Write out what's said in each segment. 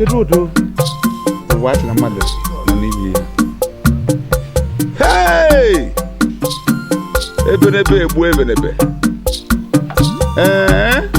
road. What na mother? Hey! Ebenebe, ebenebe. Hey!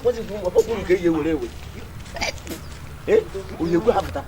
What's it for? What will you will with? Eh? Will you grab that?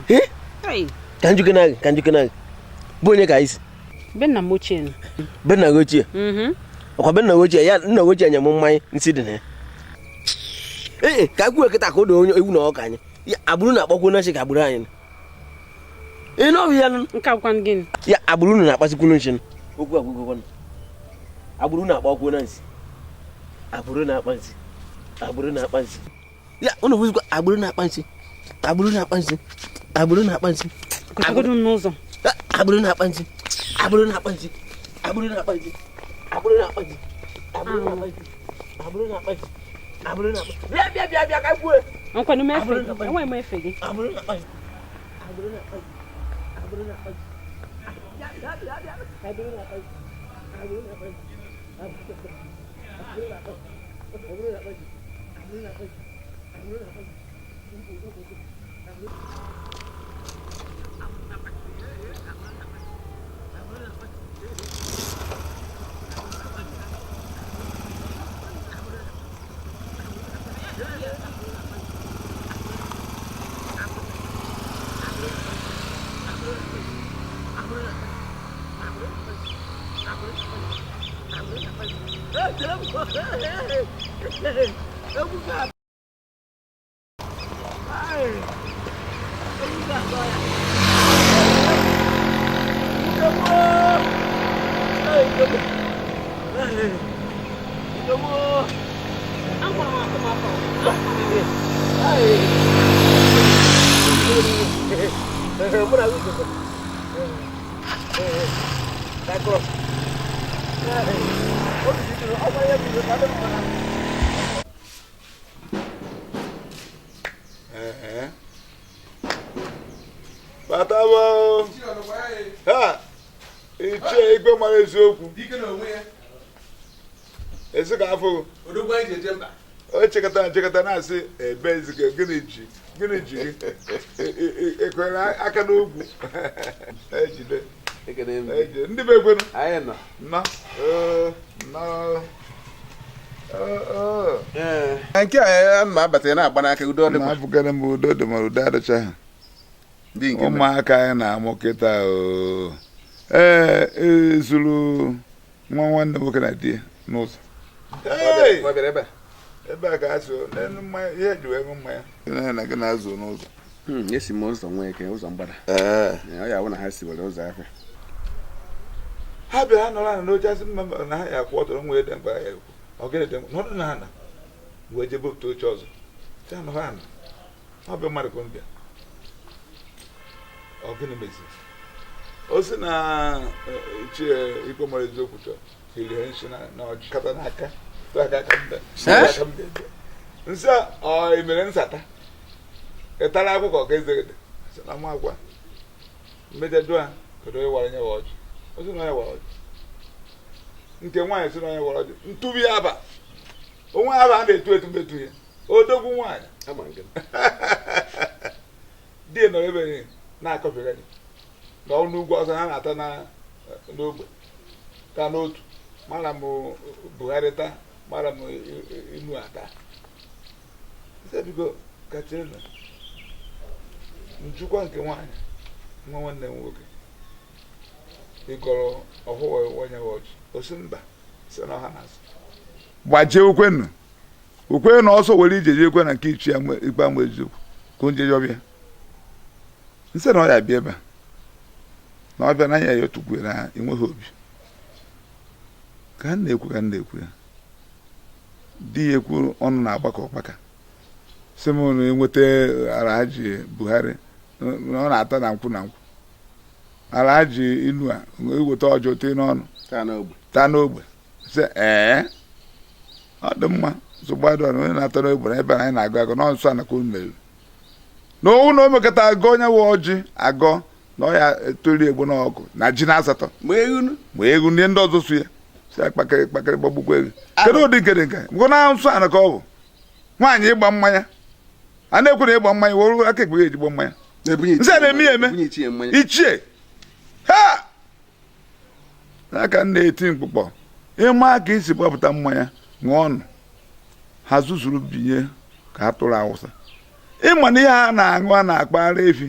Eh? Hey. Can you can Bonya guys. Ben na mochin. Ben na gochi. O ben na gochi ya na gochi anya mo man nsidi ne. Ka ku ekita ko do ewu na o kan. Ya aburu na akpokwo na shi ka aburu anyi. No ya nka kwan gin. Ya aburu na akpasikunu nshin. Okwu agwugo kon. Aburu na akpokwo na nsi. Aburu na akpansi. Aburu na akpansi. Ya ono wuzi ko aburu na akpansi. Aburu na akpansi. Aburu na akpansi. Ko do nozo. Aburu na akpansi. Aburu na akpansi. Aburu na akpansi. Aburu na akpansi. Aburu na akpansi. Aburu na akpansi. Aburu na akpansi. Bia ka ku. Onko no mefe. Enwa mo efege. Aburu na akpansi. Aburu na akpansi. Aburu na akpansi. Ya. Aburu na akpansi. Aburu na akpansi. Aburu na akpansi. Aburu na akpansi. Aburu na akpansi. Aburu na akpansi. Batabo. Ha. Iche igbe mara eziokwu. Dike na onwe ya. Ezi ka afọ. Odogwa ije jemba. O chekata na asị ebe ezike gịnị ji ekwere aka n'ogwu. Ejide. Ejide. Ndị be ekwenu. Anyị nọ. No. Nke a ma abata na agba n'aka udo dị Ma bugara m udo dị ma udo adịcha ha. Dị nke Ụmụaka anyị na-amụ kịta ezuru nwa nwanne nwoke na di n'ụzọ. Ebe a ka a so n'elu mmanya ihe ji wee ṅụ mmanya. Ihe na gị na-azụ n'ụzọ. esi m ụzọ nwee ike ụzọ mgbada. Ọ ya wụ na ha si were ụzọ afịa. Ha bịara nọrọ ana n'oche asị mma na ha ya kwụ ọtọ nwee dị mkpa ya ekwu. Ọ gịnị dị mkpa nọdụ na ha na wee jebe otu oche ọzọ. Sị anọ ha na ọ bụ mmadụ ka m bịa. Ọ gịnị mezi? O si na ichie ikpe mara eziokwu chọrọ hilie nshi na ọjị kata n'aka aka mbe. Nsị ọ emere nsata ịtara akwụkwọ ka ezegede sị na mụ agwa mmejọ jụọ ha kedu onye wara nye wa ọjị. O si na onye wara ọjị nke nwaanyị si na onye wara ọjị ntụbi aba onwe aba a na-etu etu mbetu ihe odogwu nwaanyị di nọrọ ebe na-akọpịgharị na ọnụ ugwu ọzọ ha na-ata n'ogbe ka n'otu mara m Buhari taa mara m inu ata. Ise bigo kachiri na njikwa nke nwaanyị nwa nwanne m nwoke ịgọrọ ọhụụ onye ọchị osi mba si na ọha na-asị gbajie ukwe na ọsọ were ije ekwe na nke ichi ya ikpe ama eziokwu ka onye ọbịa nsị na ọ ya bịa ebe a na ọbịa na anya ya otukwu na enweghị obi ka m na-ekwu ya di ya ekwu ọnụ na-agbakọ ọkpaka sị m na enweta Alhaji Buhari na ọ na-ata na nkwụ Alhaji inu a eweta ọjọọ tee n'ọnụ taa n'ogbe sị ọ dị mma nsogbu onye na-ata n'ogbe na ebe anyị na-agụ agụ nọ nso a nakwa meriri n'owu na o mekọta agọ onye nwe ọjị agọ na ọ ya etori egbo n'ọgụ na ji na asatọ ma egwu ndị ọzọ so ya si akpakịrị gbagbukwa ego kedu ụdị nke ngụ na nsọ ana ka ọ bụ nwaanyị ịgba mmanya a na-ekwere ịgba mmanya were aka ekpe eji gba mmanya nsị na-eme ya eme ichie ha n'aka na-eti mkpụkpọ ịma ka isi gbapụta mmanya ṅụọ ọnụ ha zuzuru binye ka ha tụrụ awụsa ịma na ihe ha na-aṅụ a na-akpagharị efi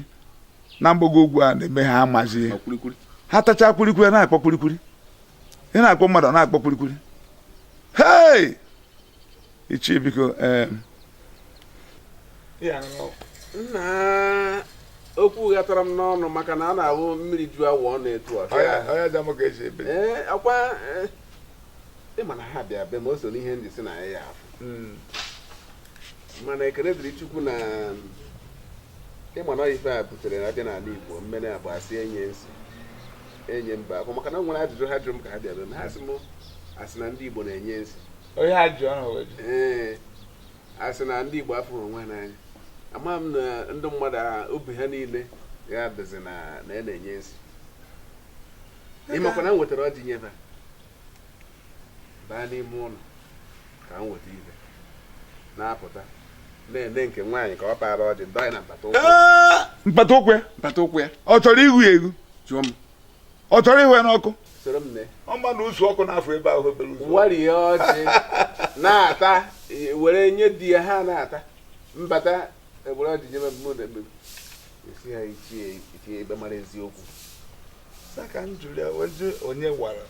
na mgbago ugwu a na-eme ha amazi ihe ha tacha kwurikwuri na-akpọ kwurikwuri ị na-akpọ mmadụ na-akpọ kwurikwuri hei ichi biko nna okwu gatara m n'ọnụ maka na a na-awụ mmiri ju awọ ọ na-etu akwa ịma na ha bịa be ma o so n'ihe ndị si na ya afọ mana ekele dịrị Chukwu na ịma na ife a butere na abịa n'ala Igbo mmene abụ asị enye mba akwụ maka na nwere ajụjụ ha jụrụ m ka ha bịara na ha sị m asị na ndị Igbo na-enye nsị asị na ndị Igbo afụrụ onwe n'anya ama m na ndị mmadụ obi ha niile ya dịzi na ya na-enye nsị ịmakwa na m wetara ọjị nye ha baa n'ime ụlọ ka m weta ibe na-apụta na-ene nke nwaanyị ka ọ para ọjị dọọ ya na mpata ụkwụ ya ọ chọrọ ihu ya egwu jụọ m ọ chọrọ ihu ya n'ọkụ soro m ne ọma na usu ọkụ n'afọ ebe ahụ ebere usu warie ọjị na-ata were nye di ya ha na-ata mbata egbere ọjị nye mmadụ ebe esi ha ichie ebe mara eziokwu saka m jụrụ ya ozi onye wara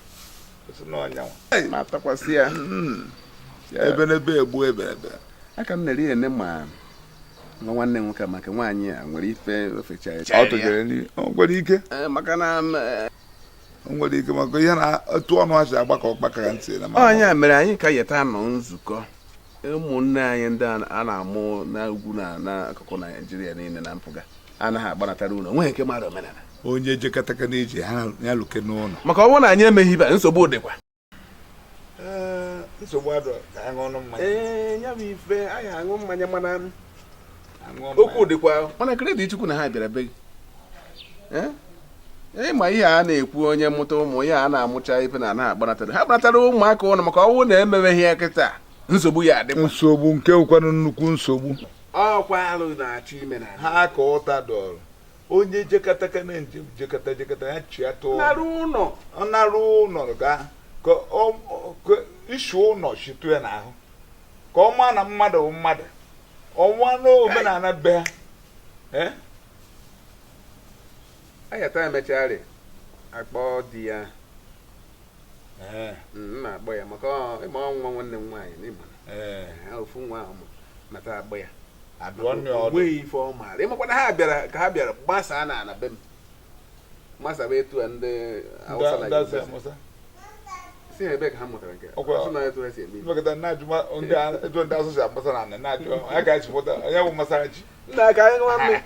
osi n'ọnya ma atakwasị ya ebe n'ebe egbu ebe aka m na-eri ene ma nwanne m nwoke maka nwaanyị a nwere ife ofecha ọ tụjere nri o nwere ike maka na o nwere ike maka ihe na otu ọnụ ha si agbakọ ọkpaka ntị na onye a mere anyị ka yeta nọ nzukọ ụmụnne anyị ndị a na-amụ na ugwu na n'akụkụ Naịjirịa niile na mpụga anaghị agbanatara ụlọ nweghị nke mara omenala onye jekọtaka na-eji ha ya luke n'ụlọ maka ọ bụrụ na anyị emeghị ibe nsogbu dịkwa nsogbu adọ ka anyị ṅụọ mmanya ya bụ ife anyị aṅụ mmanya mana okwu dịkwa mana ekele dị Chukwu na ha bịara be gị ịma ihe a na-ekwu onye mụta ụmụ ya a na-amụcha ife na anaghị agbanatara ha gbanatara ụmụaka ụlọ maka ọnwụ na-emebeghị ya kịta nsogbu ya adịkwa nsogbu nke ụkwanụ nnukwu nsogbu ọkwa alụ na-achọ ime na ha ka ụta dọrọ onye jekọtaka na njem jekọta ya chiata ọ narụ ụlọ ka isi ụlọ chitu ya n'ahụ ka ọ maa na mmadụ bụ mmadụ ọnwa n'omenala be ha ayata emechari akpọ di ya na-akpọ ya maka ịma ọnwa nwanne m nwaanyị n'ịma ofu nwa ahụ nata akpọ ya onweghị ife ọ maara ịmakwana ha bịara ka ha bịara gbasaa na be m gbasaba etu a ndị Awụsa na si ebe ka ha mụtara nke ndị asụsụ agbasa na na-ajụ onye ka esi mụta onye bụ masara ji nna ka anyị nwanne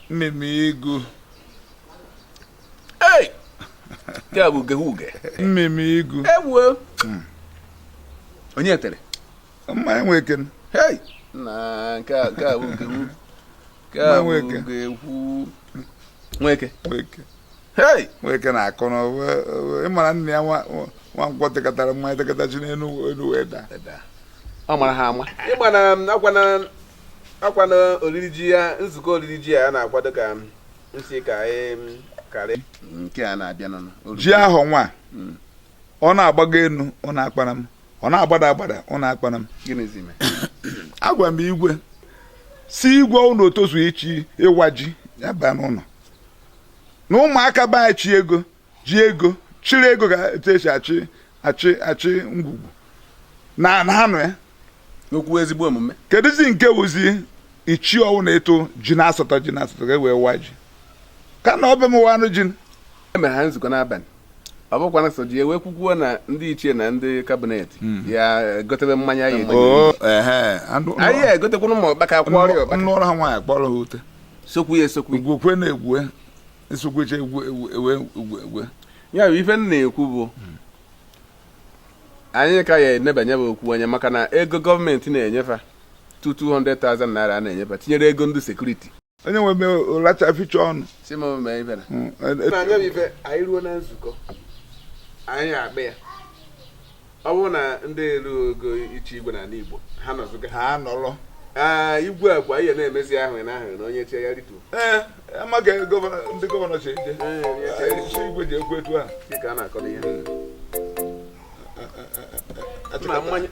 mmemme igu nke a bụ uge mmemme igu ewuo onye tere mmanya nweke na nke a bụ ugewu nweke nweke na-akọ ịmara nna ya nwa nkwọ tekọtara mmanya tekọtachi n'elu wee daa ọ mara ha ama ịgba na akwa na oriri ji ya nzukọ oriri ji ya na-akwado ka nsi ka anyị karị nke a na-abịa ji ahụ nwa ọ na-agbago enu ọ na-akpara m ọ na-agbada agbada ụnụ akpana m Gịnịzi mee? agwa m igwe si igwe ụnụ otozu ichi ịwa ji ya baa n'ụlọ na ụmụaka be anyị ji ego chịrị ego ga etu esi achị ngwugwu na ha nọ ya Okwu ezigbo omume. kedụzi nke wụzi ichi ọwụ na-eto ji na-asọtọ ga-ewee wa ji ka na ọbịa m wanụ ji E mere ha nzukọ n'abalị. Ọ bụkwa na so ji ewee kwukwuo na ndị ichie na ndị kabinet ya gotebe mmanya ya eji. Anyị egotekwana ma ọkpaka akwụ ọrịa ọkpaka. nnụrụ ha nwaanyị kpọrọ ha ute Sokwu ya esokwu. ugwukwe na-egwue esokweche egwe Ya bụ ife m na-ekwu bụ anyị ka ya enebanye bụ okwu onye maka na ego gọọmenti na-enyefa 200,000 naira a na-enyefa tinyere ego ndị sekuriti. onye nwe ụlacha ficha ọnụ Si m mee ife na anya bụ ife anyị ruo na nzukọ anyị akpa ya ọ bụrụ na ndị elu ogo iche igwe n'ala Igbo ha nọzụga ha nọrọ igwe agwa ihe na-emezi ahụ na ahụ na onye chie ya rituo amaghị ndị gọvanọ si eje ichi igwe ji ekwu etu a ka a na-akọ n'ihe na mmanya